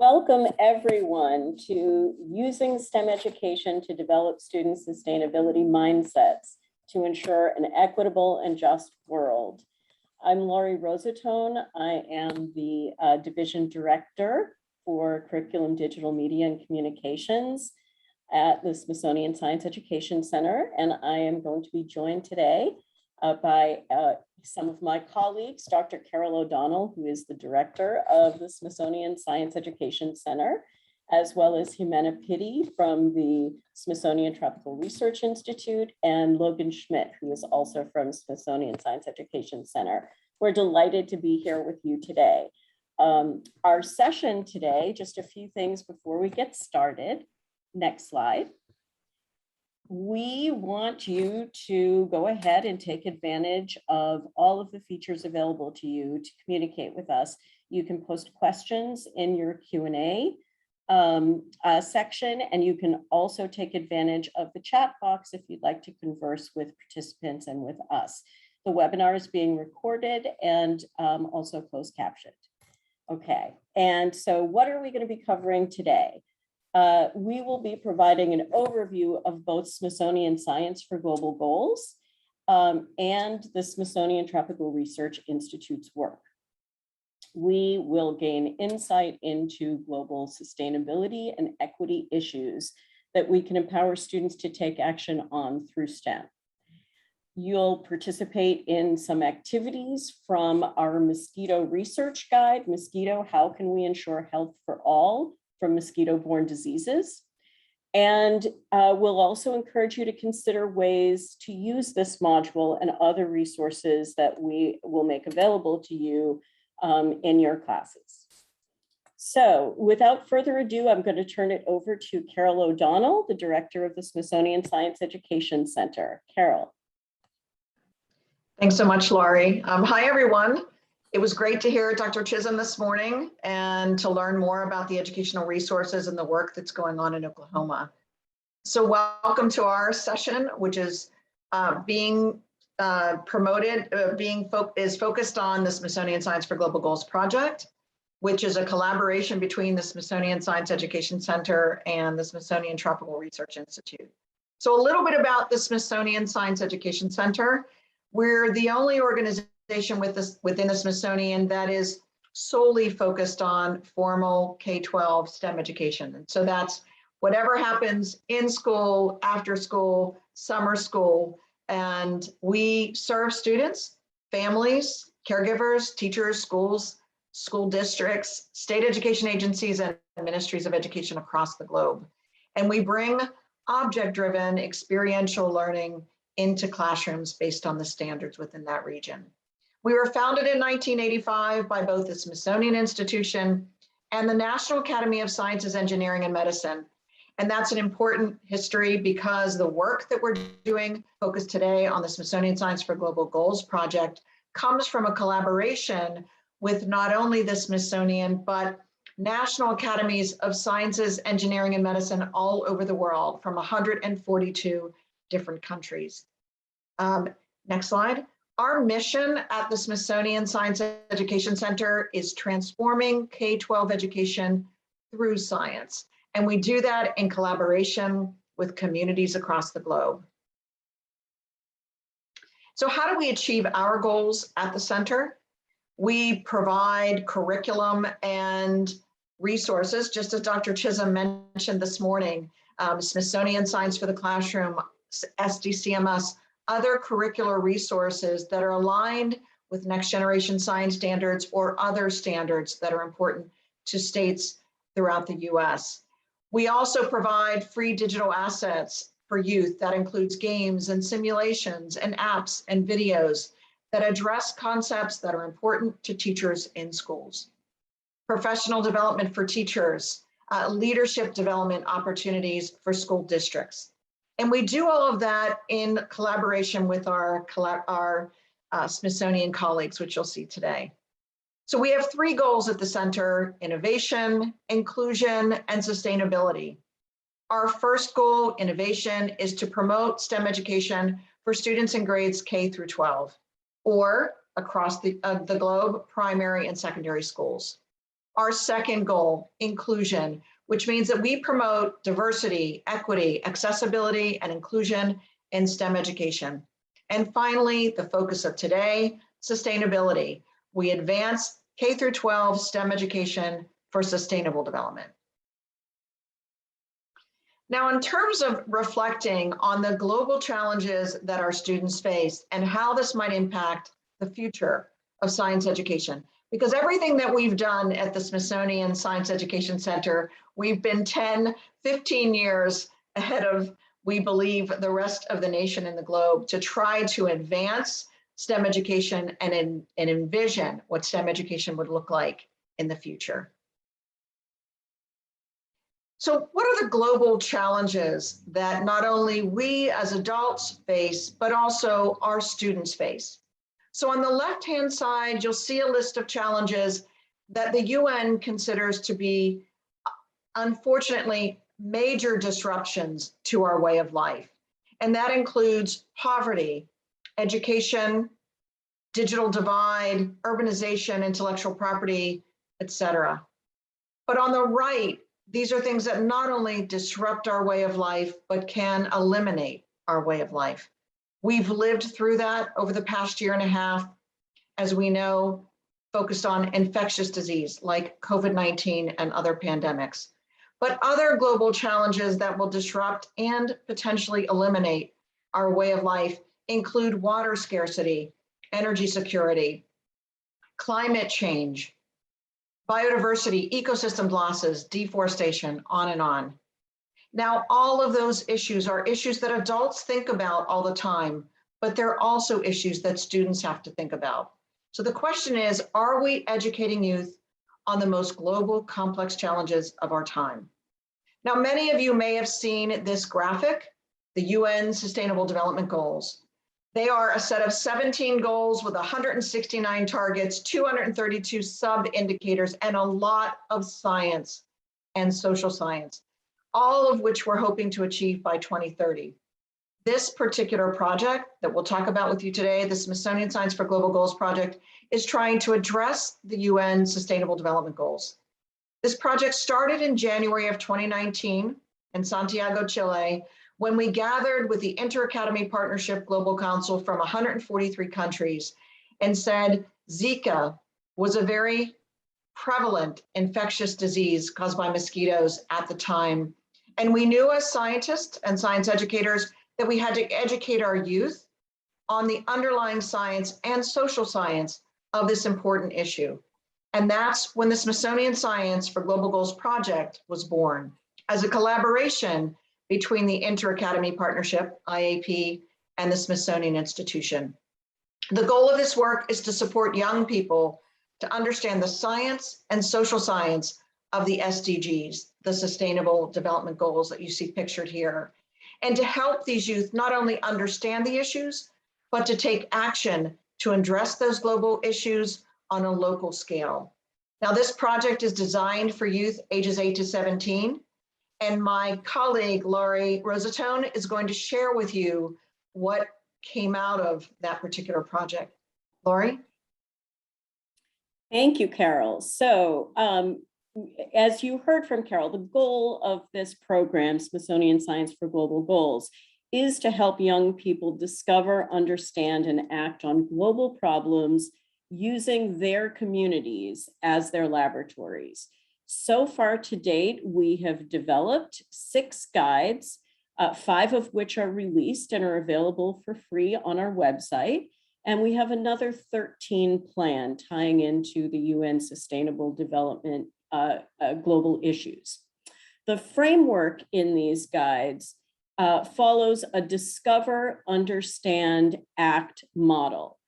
Welcome everyone to using STEM education to develop student sustainability mindsets to ensure an equitable and just world. I'm Laurie Rosatone. I am the Division Director for Curriculum, Digital Media, and Communications at the Smithsonian Science Education Center, and I am going to be joined today by some of my colleagues, Dr. Carol O'Donnell, who is the director of the Smithsonian Science Education Center, as well as Jimena Pitti from the Smithsonian Tropical Research Institute, and Logan Schmidt, who is also from Smithsonian Science Education Center. We're delighted to be here with you today. Our session today, just a few things before we get started. Next slide. We want you to go ahead and take advantage of all of the features available to you to communicate with us. You can post questions in your Q&A section, and you can also take advantage of the chat box if you'd like to converse with participants and with us. The webinar is being recorded and also closed captioned. Okay, and so what are we going to be covering today? We will be providing an overview of both Smithsonian Science for Global Goals and the Smithsonian Tropical Research Institute's work. We will gain insight into global sustainability and equity issues that we can empower students to take action on through STEM. You'll participate in some activities from our mosquito research guide, Mosquito: How Can We Ensure Health for All from Mosquito-Borne Diseases. And we'll also encourage you to consider ways to use this module and other resources that we will make available to you in your classes. So without further ado, I'm going to turn it over to Carol O'Donnell, the director of the Smithsonian Science Education Center. Carol. Thanks so much, Laurie. Hi, everyone. It was great to hear Dr. Chisholm this morning and to learn more about the educational resources and the work that's going on in Oklahoma. So welcome to our session, which is being promoted, is focused on the Smithsonian Science for Global Goals project, which is a collaboration between the Smithsonian Science Education Center and the Smithsonian Tropical Research Institute. So a little bit about the Smithsonian Science Education Center. We're the only organization within the Smithsonian that is solely focused on formal K-12 STEM education. And so that's whatever happens in school, after school, summer school, and we serve students, families, caregivers, teachers, schools, school districts, state education agencies, and ministries of education across the globe. And we bring object-driven experiential learning into classrooms based on the standards within that region. We were founded in 1985 by both the Smithsonian Institution and the National Academy of Sciences, Engineering, and Medicine. And that's an important history because the work that we're doing, focused today on the Smithsonian Science for Global Goals project, comes from a collaboration with not only the Smithsonian, but National Academies of Sciences, Engineering, and Medicine all over the world from 142 different countries. Next slide. Our mission at the Smithsonian Science Education Center is transforming K-12 education through science. And we do that in collaboration with communities across the globe. So how do we achieve our goals at the center? We provide curriculum and resources, just as Dr. Chisholm mentioned this morning, Smithsonian Science for the Classroom, SDCMS, other curricular resources that are aligned with next generation science standards or other standards that are important to states throughout the US. We also provide free digital assets for youth that includes games and simulations and apps and videos that address concepts that are important to teachers in schools. Professional development for teachers, leadership development opportunities for school districts. And we do all of that in collaboration with our Smithsonian colleagues, which you'll see today. So we have three goals at the center: innovation, inclusion, and sustainability. Our first goal, innovation, is to promote STEM education for students in grades K through 12, or across the globe, primary and secondary schools. Our second goal, inclusion, which means that we promote diversity, equity, accessibility, and inclusion in STEM education. And finally, the focus of today, sustainability. We advance K through 12 STEM education for sustainable development. Now, in terms of reflecting on the global challenges that our students face and how this might impact the future of science education, because everything that we've done at the Smithsonian Science Education Center, we've been 10, 15 years ahead of, we believe, the rest of the nation and the globe to try to advance STEM education and envision what STEM education would look like in the future. So what are the global challenges that not only we as adults face, but also our students face? So on the left-hand side, you'll see a list of challenges that the UN considers to be, unfortunately, major disruptions to our way of life. And that includes poverty, education, digital divide, urbanization, intellectual property, etc. But on the right, these are things that not only disrupt our way of life, but can eliminate our way of life. We've lived through that over the past year and a half, as we know, focused on infectious disease like COVID-19 and other pandemics. But other global challenges that will disrupt and potentially eliminate our way of life include water scarcity, energy security, climate change, biodiversity, ecosystem losses, deforestation, on and on. Now, all of those issues are issues that adults think about all the time, but they're also issues that students have to think about. So the question is, are we educating youth on the most global, complex challenges of our time? Now, many of you may have seen this graphic, the UN Sustainable Development Goals. They are a set of 17 goals with 169 targets, 232 sub-indicators, and a lot of science and social science, all of which we're hoping to achieve by 2030. This particular project that we'll talk about with you today, the Smithsonian Science for Global Goals project, is trying to address the UN Sustainable Development Goals. This project started in January of 2019 in Santiago, Chile, when we gathered with the Inter-Academy Partnership Global Council from 143 countries and said Zika was a very prevalent infectious disease caused by mosquitoes at the time. And we knew as scientists and science educators that we had to educate our youth on the underlying science and social science of this important issue. And that's when the Smithsonian Science for Global Goals project was born, as a collaboration between the Inter-Academy Partnership, IAP, and the Smithsonian Institution. The goal of this work is to support young people to understand the science and social science of the SDGs, the Sustainable Development Goals that you see pictured here, and to help these youth not only understand the issues, but to take action to address those global issues on a local scale. Now, this project is designed for youth ages 8 to 17, and my colleague, Laurie Rosatone, is going to share with you what came out of that particular project. Laurie? Thank you, Carol. So as you heard from Carol, the goal of this program, Smithsonian Science for Global Goals, is to help young people discover, understand, and act on global problems using their communities as their laboratories. So far to date, we have developed 6 guides, 5 of which are released and are available for free on our website. And we have another 13 planned tying into the UN Sustainable Development global issues. The framework in these guides follows a discover, understand, act model.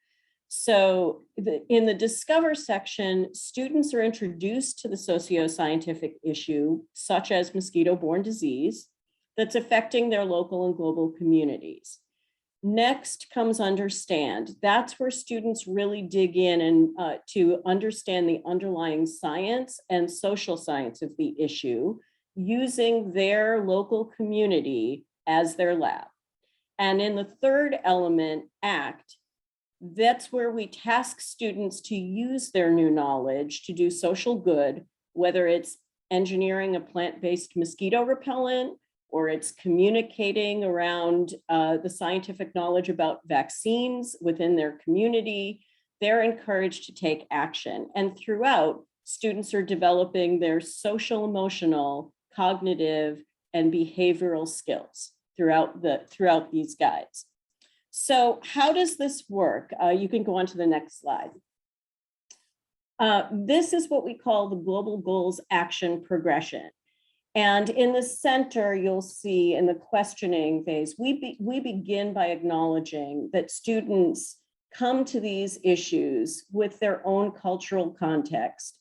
So in the discover section, students are introduced to the socio-scientific issue, such as mosquito-borne disease, that's affecting their local and global communities. Next comes understand. That's where students really dig in and to understand the underlying science and social science of the issue, using their local community as their lab. And in the third element, act, that's where we task students to use their new knowledge to do social good whether it's engineering a plant-based mosquito repellent, or it's communicating around the scientific knowledge about vaccines within their community, they're encouraged to take action. And throughout, students are developing their social, emotional, cognitive, and behavioral skills throughout these guides. So how does this work? You can go on to the next slide. This is what we call the Global Goals Action Progression. And in the center, you'll see in the questioning phase, we begin by acknowledging that students come to these issues with their own cultural context.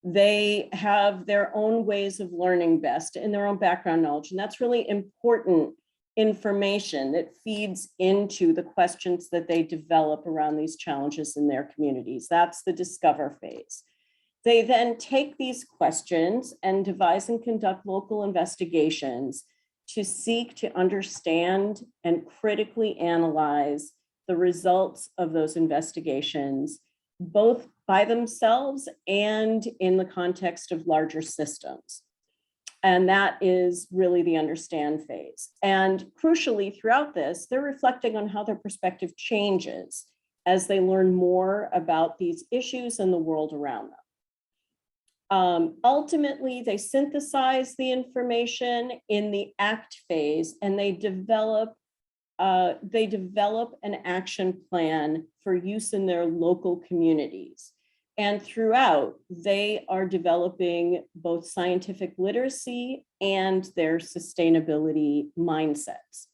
They have their own ways of learning best and their own background knowledge. And that's really important information that feeds into the questions that they develop around these challenges in their communities. That's the discover phase. They then take these questions and devise and conduct local investigations to seek to understand and critically analyze the results of those investigations, both by themselves and in the context of larger systems. And that is really the understand phase. And crucially, throughout this, they're reflecting on how their perspective changes as they learn more about these issues and the world around them. Ultimately, they synthesize the information in the act phase, and they develop an action plan for use in their local communities. And throughout, they are developing both scientific literacy and their sustainability mindsets.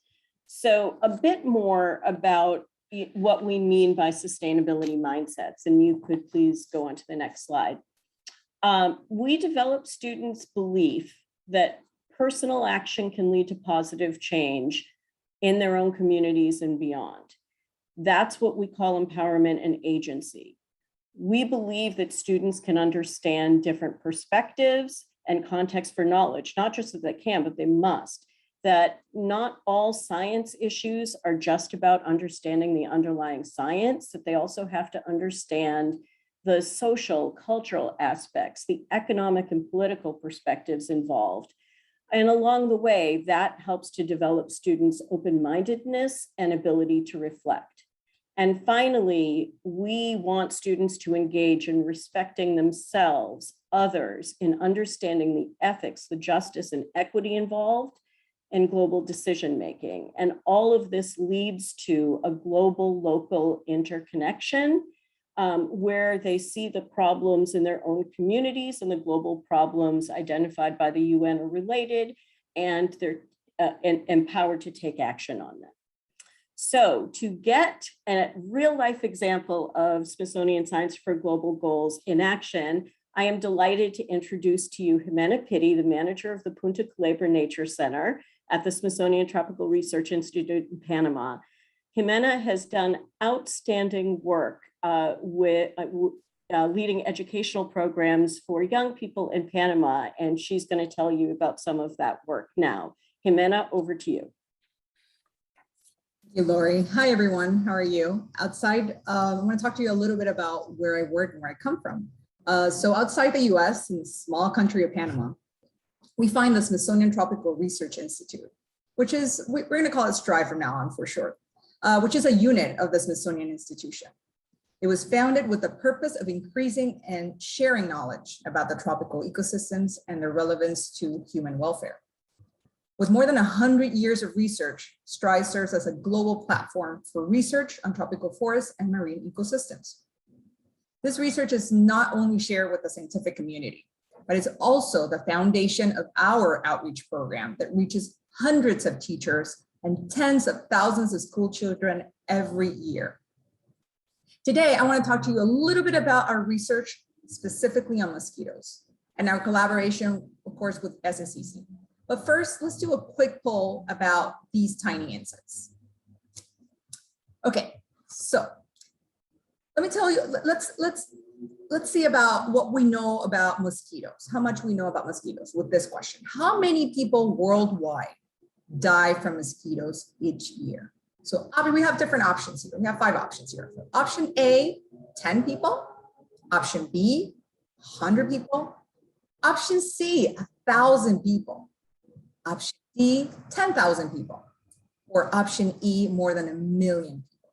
So a bit more about what we mean by sustainability mindsets, and you could please go on to the next slide. We develop students' belief that personal action can lead to positive change in their own communities and beyond. That's what we call empowerment and agency. We believe that students can understand different perspectives and context for knowledge, not just that they can, but they must. That not all science issues are just about understanding the underlying science, that they also have to understand the social, cultural aspects, the economic and political perspectives involved. And along the way, that helps to develop students' open-mindedness and ability to reflect. And finally, we want students to engage in respecting themselves, others, in understanding the ethics, the justice and equity involved in global decision-making. And all of this leads to a global-local interconnection where they see the problems in their own communities and the global problems identified by the UN are related, and they're empowered to take action on them. So to get a real life example of Smithsonian Science for Global Goals in action, I am delighted to introduce to you Jimena Pitti, the manager of the Punta Culebra Nature Center at the Smithsonian Tropical Research Institute in Panama. Jimena has done outstanding work with leading educational programs for young people in Panama, and she's going to tell you about some of that work now. Jimena, over to you. Thank you, Lori. Hi, everyone. How are you? Outside, I want to talk to you a little bit about where I work and where I come from. So outside the US, in the small country of Panama, we find the Smithsonian Tropical Research Institute, which is, we're going to call it STRIVE from now on for short, which is a unit of the Smithsonian Institution. It was founded with the purpose of increasing and sharing knowledge about the tropical ecosystems and their relevance to human welfare. With more than 100 years of research, STRIVE serves as a global platform for research on tropical forests and marine ecosystems. This research is not only shared with the scientific community, but it's also the foundation of our outreach program that reaches hundreds of teachers and tens of thousands of school children every year. Today, I want to talk to you a little bit about our research specifically on mosquitoes and our collaboration, of course, with SSCC. But first, let's do a quick poll about these tiny insects. Okay, so let me tell you, let's see about what we know about mosquitoes, how much we know about mosquitoes with this question. How many people worldwide die from mosquitoes each year? So we have different options here. We have 5 options here. Option A, 10 people. Option B, 100 people. Option C, 1,000 people. Option D, 10,000 people. Or option E, more than 1 million people.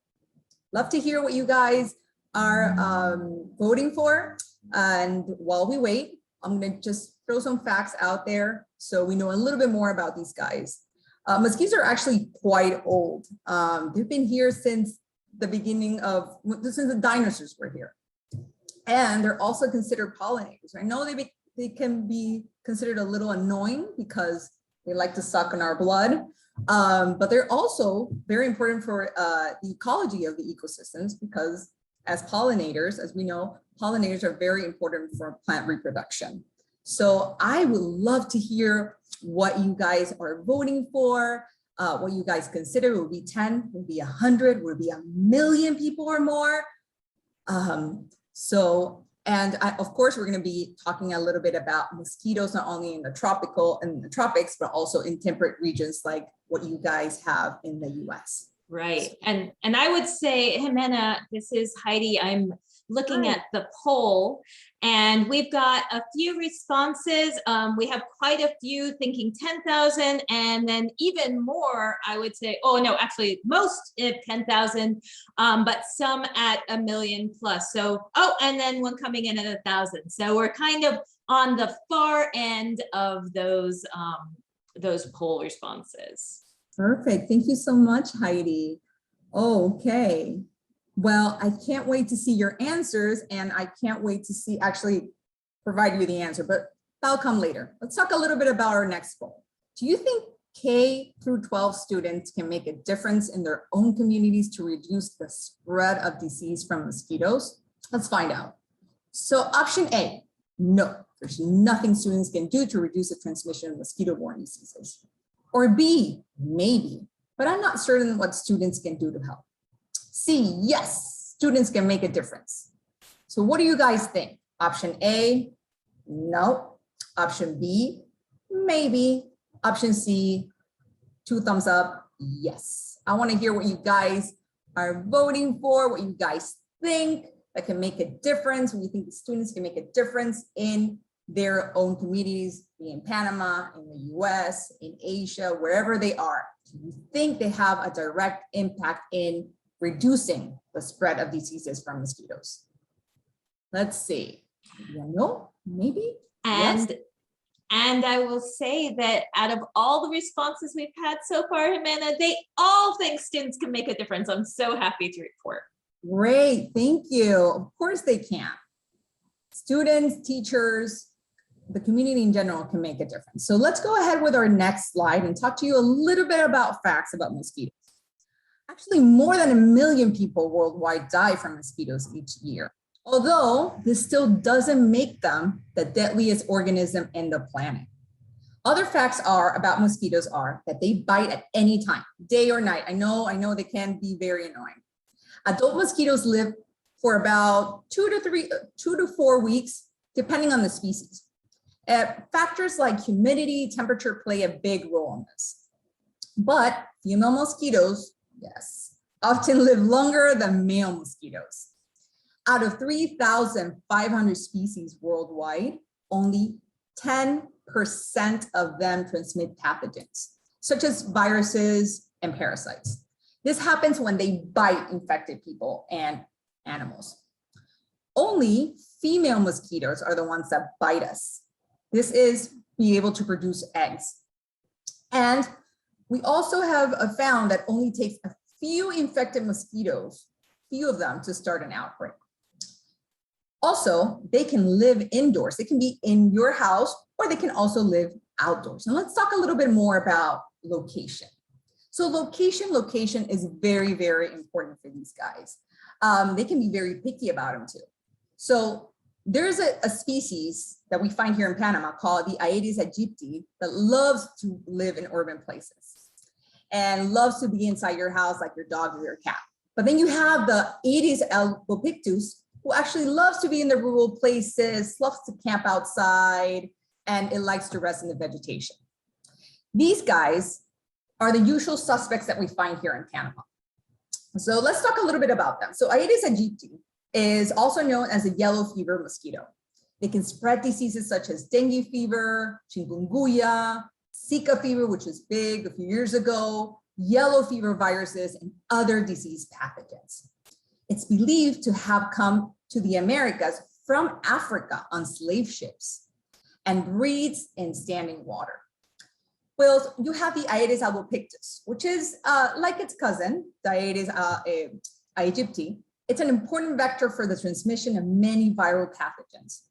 Love to hear what you guys are voting for. And while we wait, I'm gonna just throw some facts out there so we know a little bit more about these guys. Mosquitoes are actually quite old. They've been here since the beginning of, since the dinosaurs were here. And they're also considered pollinators. I know they can be considered a little annoying because they like to suck on our blood, but they're also very important for the ecology of the ecosystems because as pollinators, as we know, pollinators are very important for plant reproduction. So I would love to hear what you guys are voting for, what you guys consider. Will it be 10, will it be 100, will it be 1 million people or more? Of course, we're going to be talking a little bit about mosquitoes, not only in the tropics, but also in temperate regions like what you guys have in the US. Right. And I would say, Jimena, this is Heidi. I'm looking Hi. at the poll and we've got a few responses. We have quite a few thinking 10,000 and then even more, I would say, oh no, actually most at 10,000, but some at 1 million plus. So, oh, and then one coming in at 1,000. So we're kind of on the far end of those poll responses. Perfect. Thank you so much, Heidi. Okay. Well, I can't wait to see your answers and I can't wait to actually provide you the answer, but that'll come later. Let's talk a little bit about our next poll. Do you think K through 12 students can make a difference in their own communities to reduce the spread of disease from mosquitoes? Let's find out. So option A, no, there's nothing students can do to reduce the transmission of mosquito-borne diseases. Or B, maybe, but I'm not certain what students can do to help. C, yes, students can make a difference. So what do you guys think? Option A, no. Option B, maybe. Option C, 2 thumbs up, yes. I want to hear what you guys are voting for, what you guys think that can make a difference, what you think the students can make a difference in their own communities, be in Panama, in the US, in Asia, wherever they are. Do you think they have a direct impact in reducing the spread of diseases from mosquitoes? Let's see. Yeah, no, maybe. And yes. And I will say that out of all the responses we've had so far, Jimena, they all think students can make a difference. I'm so happy to report. Great, thank you. Of course they can. Students, teachers, the community in general can make a difference. So let's go ahead with our next slide and talk to you a little bit about facts about mosquitoes. Actually, more than 1 million people worldwide die from mosquitoes each year. Although this still doesn't make them the deadliest organism in the planet. Other facts about mosquitoes are that they bite at any time, day or night. I know they can be very annoying. Adult mosquitoes live for about 2 to 4 weeks, depending on the species. Factors like humidity, temperature play a big role in this. But female mosquitoes, yes, often live longer than male mosquitoes. Out of 3,500 species worldwide, only 10% of them transmit pathogens, such as viruses and parasites. This happens when they bite infected people and animals. Only female mosquitoes are the ones that bite us. This is be able to produce eggs. And we also have found that only takes a few infected mosquitoes, few of them, to start an outbreak. Also, they can live indoors. They can be in your house, or they can also live outdoors. And let's talk a little bit more about location. So location is very, very important for these guys. They can be very picky about them too. So there's a species that we find here in Panama called the Aedes aegypti that loves to live in urban places and loves to be inside your house like your dog or your cat. But then you have the Aedes albopictus, who actually loves to be in the rural places, loves to camp outside, and it likes to rest in the vegetation. These guys are the usual suspects that we find here in Panama. So let's talk a little bit about them. So Aedes aegypti is also known as a yellow fever mosquito. They can spread diseases such as dengue fever, chikungunya, Zika fever, which was big a few years ago, yellow fever viruses, and other disease pathogens. It's believed to have come to the Americas from Africa on slave ships and breeds in standing water. Well, you have the Aedes albopictus, which is like its cousin, the Aedes aegypti. It's an important vector for the transmission of many viral pathogens.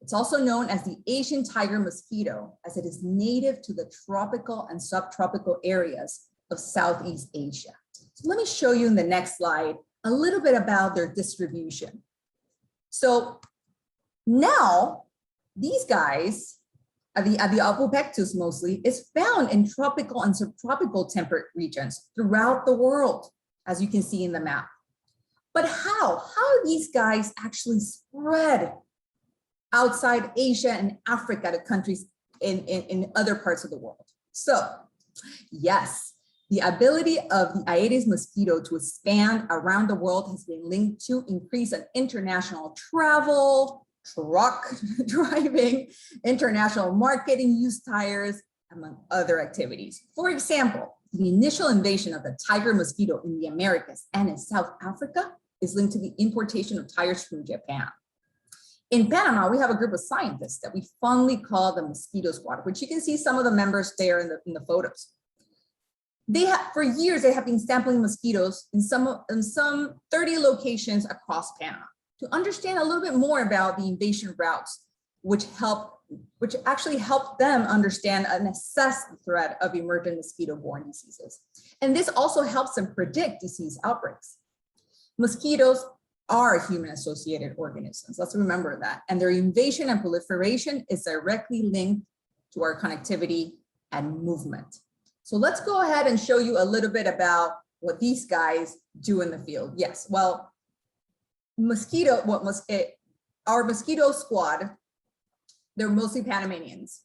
It's also known as the Asian tiger mosquito, as it is native to the tropical and subtropical areas of Southeast Asia. So let me show you in the next slide a little bit about their distribution. So now these guys, the albopictus mostly, is found in tropical and subtropical temperate regions throughout the world, as you can see in the map. But how? How do these guys actually spread outside Asia and Africa to countries in other parts of the world? So yes, the ability of the Aedes mosquito to expand around the world has been linked to increase in international travel, truck driving, international marketing, used tires, among other activities. For example, the initial invasion of the tiger mosquito in the Americas and in South Africa is linked to the importation of tires from Japan. In Panama, we have a group of scientists that we fondly call the Mosquito Squad, which you can see some of the members there in the photos. They have, for years, they have been sampling mosquitoes in some 30 locations across Panama to understand a little bit more about the invasion routes, which actually helped them understand and assess the threat of emergent mosquito-borne diseases. And this also helps them predict disease outbreaks. Mosquitoes are human-associated organisms. Let's remember that. And their invasion and proliferation is directly linked to our connectivity and movement. So let's go ahead and show you a little bit about what these guys do in the field. Yes, well, our mosquito squad, they're mostly Panamanians.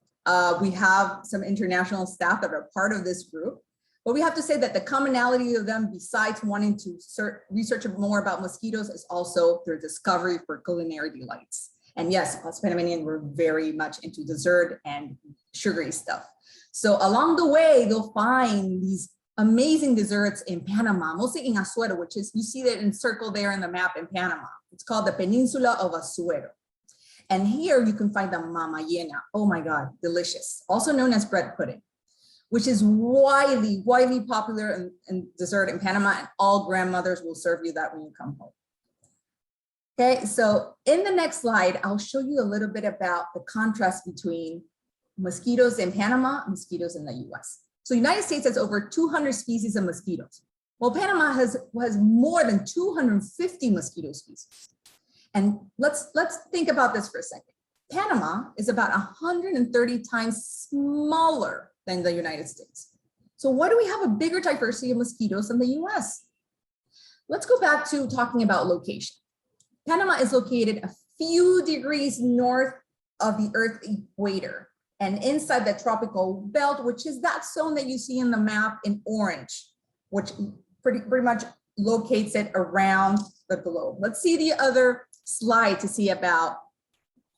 We have some international staff that are part of this group. But we have to say that the commonality of them, besides wanting to research more about mosquitoes, is also their discovery for culinary delights. And yes, us Panamanians were very much into dessert and sugary stuff. So along the way, they'll find these amazing desserts in Panama, mostly in Azuero, which is, you see that encircled there in the map in Panama. It's called the Peninsula of Azuero. And here you can find the mamayena. Oh my God, delicious. Also known as bread pudding, which is widely popular in dessert in Panama, and all grandmothers will serve you that when you come home. Okay, so in the next slide, I'll show you a little bit about the contrast between mosquitoes in Panama and mosquitoes in the US. So the United States has over 200 species of mosquitoes. Well, Panama has more than 250 mosquito species. And let's think about this for a second. Panama is about 130 times smaller than the United States. So why do we have a bigger diversity of mosquitoes than the US? Let's go back to talking about location. Panama is located a few degrees north of the Earth equator and inside the tropical belt, which is that zone that you see in the map in orange, which pretty much locates it around the globe. Let's see the other slide to see about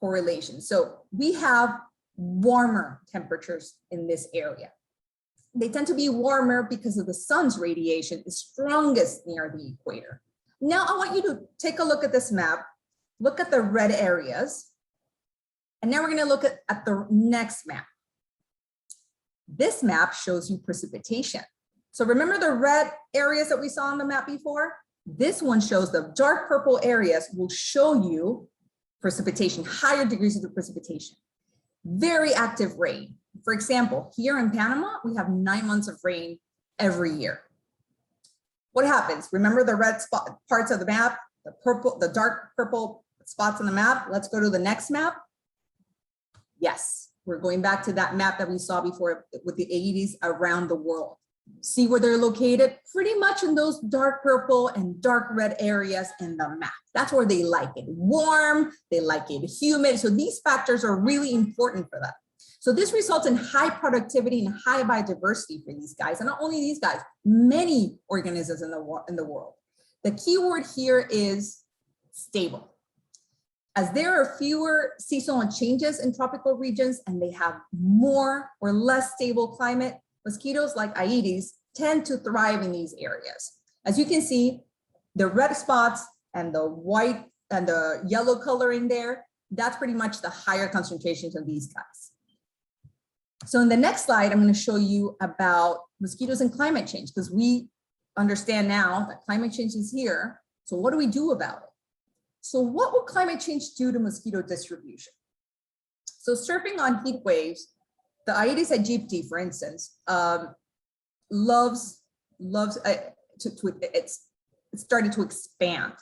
correlation. So we have warmer temperatures in this area. They tend to be warmer because of the sun's radiation is strongest near the equator. Now I want you to take a look at this map, look at the red areas, and now we're going to look at the next map. This map shows you precipitation. So remember the red areas that we saw on the map before? This one shows the dark purple areas will show you precipitation, higher degrees of the precipitation. Very active rain. For example, here in Panama, we have 9 months of rain every year. What happens? Remember the red spot parts of the map, the dark purple spots on the map? Let's go to the next map. Yes, we're going back to that map that we saw before with the Aedes around the world. See where they're located? Pretty much in those dark purple and dark red areas in the map. That's where they like it warm, they like it humid. So these factors are really important for them. So this results in high productivity and high biodiversity for these guys. And not only these guys, many organisms in the world. The key word here is stable. As there are fewer seasonal changes in tropical regions and they have more or less stable climate, mosquitoes like Aedes tend to thrive in these areas. As you can see, the red spots and the white and the yellow coloring there, that's pretty much the higher concentrations of these guys. So in the next slide, I'm going to show you about mosquitoes and climate change, because we understand now that climate change is here. So what do we do about it? So what will climate change do to mosquito distribution? So surfing on heat waves, the Aedes aegypti, for instance, it's starting to expand.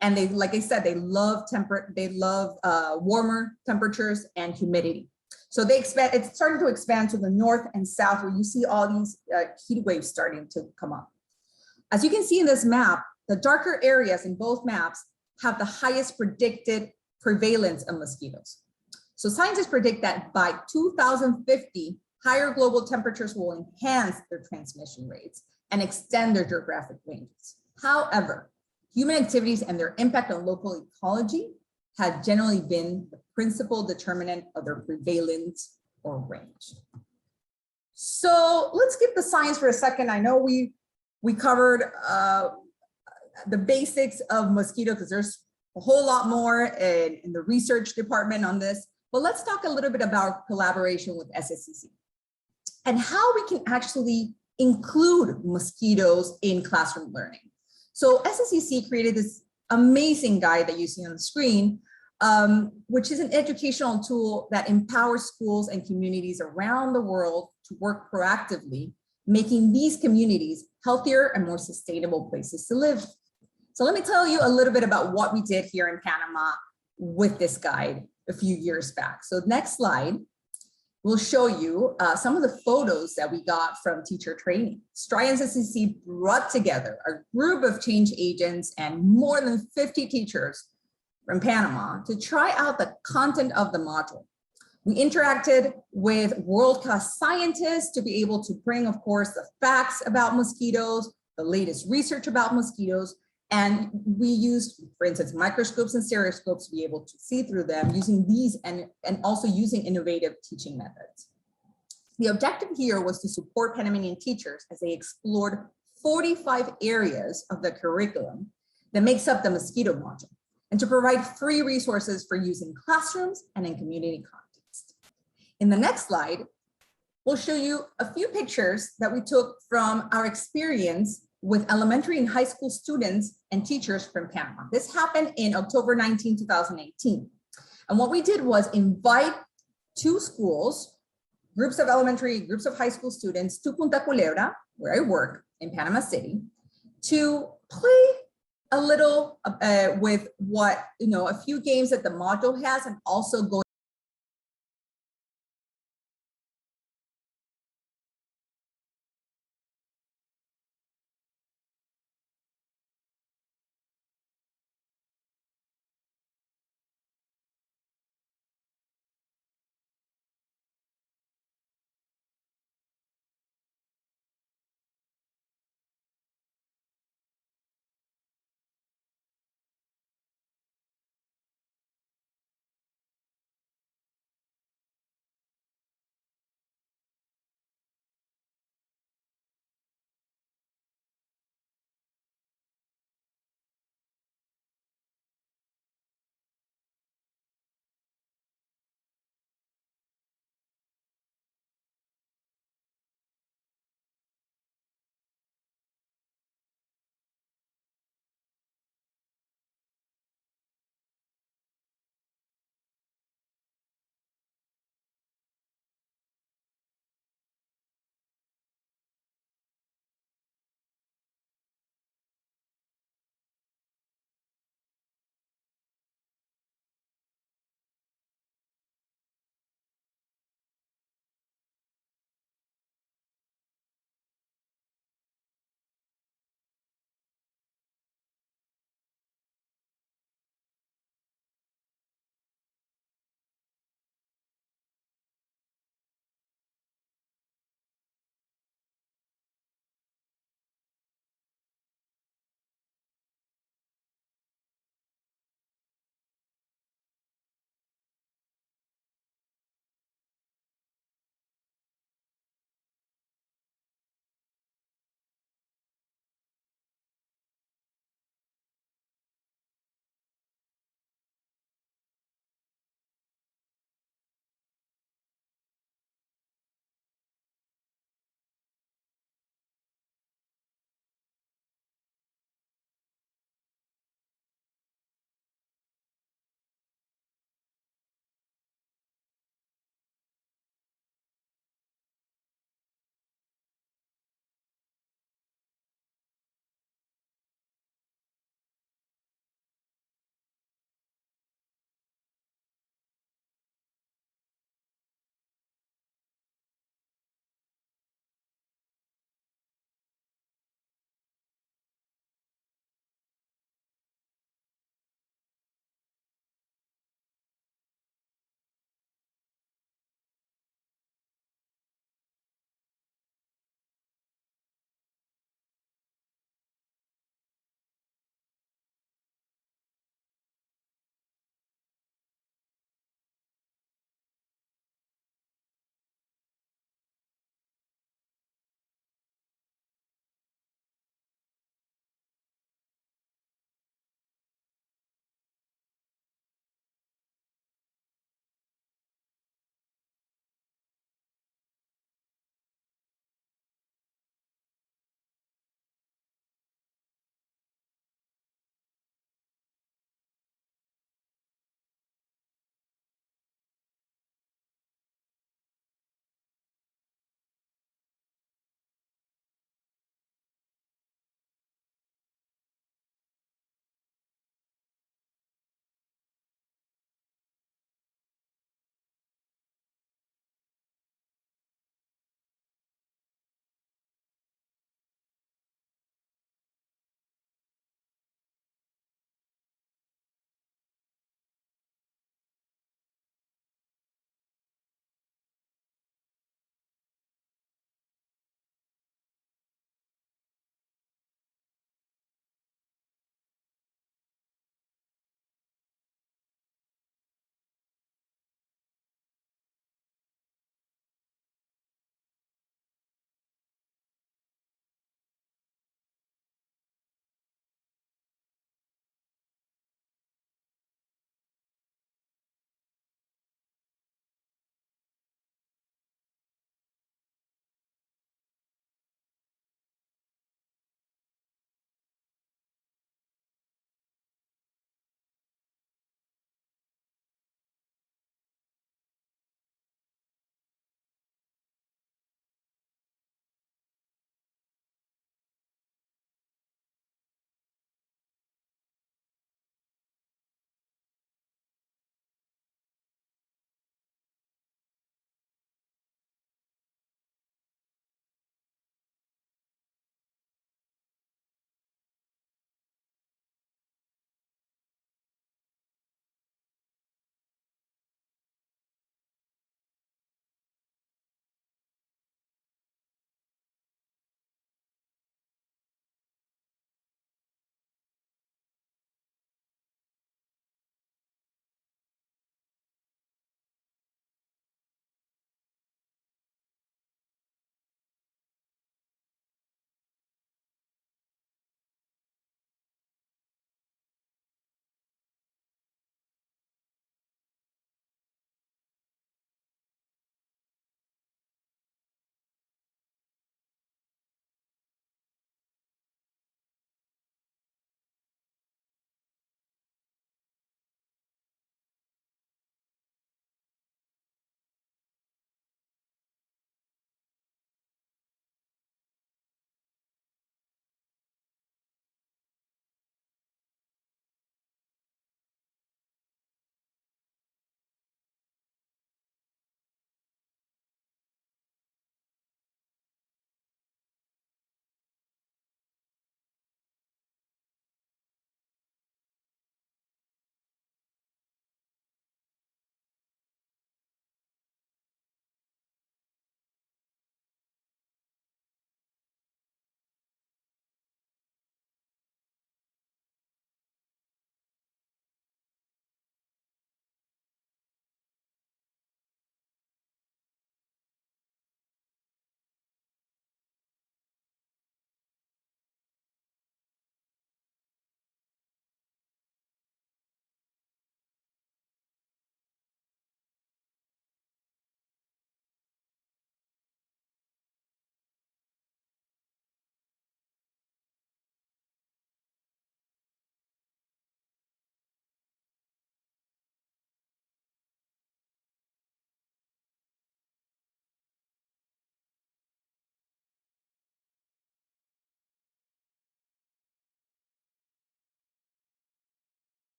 And they, like I said, they love warmer temperatures and humidity. So they expand, it's starting to expand to the north and south, where you see all these heat waves starting to come up. As you can see in this map, the darker areas in both maps have the highest predicted prevalence of mosquitoes. So scientists predict that by 2050, higher global temperatures will enhance their transmission rates and extend their geographic ranges. However, human activities and their impact on local ecology have generally been the principal determinant of their prevalence or range. So let's skip the science for a second. I know we covered the basics of mosquito, because there's a whole lot more in the research department on this, but let's talk a little bit about collaboration with SSCC and how we can actually include mosquitoes in classroom learning. So SSCC created this amazing guide that you see on the screen, which is an educational tool that empowers schools and communities around the world to work proactively, making these communities healthier and more sustainable places to live. So let me tell you a little bit about what we did here in Panama with this guide a few years back. So next slide will show you some of the photos that we got from teacher training. STRI and SSCC brought together a group of change agents and more than 50 teachers from Panama to try out the content of the module. We interacted with world-class scientists to be able to bring, of course, the facts about mosquitoes, the latest research about mosquitoes, and we used, for instance, microscopes and stereoscopes to be able to see through them using these and also using innovative teaching methods. The objective here was to support Panamanian teachers as they explored 45 areas of the curriculum that makes up the mosquito module, and to provide free resources for use in classrooms and in community context. In the next slide, we'll show you a few pictures that we took from our experience with elementary and high school students and teachers from Panama. This happened in October 19, 2018. And what we did was invite two schools, groups of elementary, groups of high school students to Punta Culebra, where I work in Panama City, to play a little with what, a few games that the module has, and also go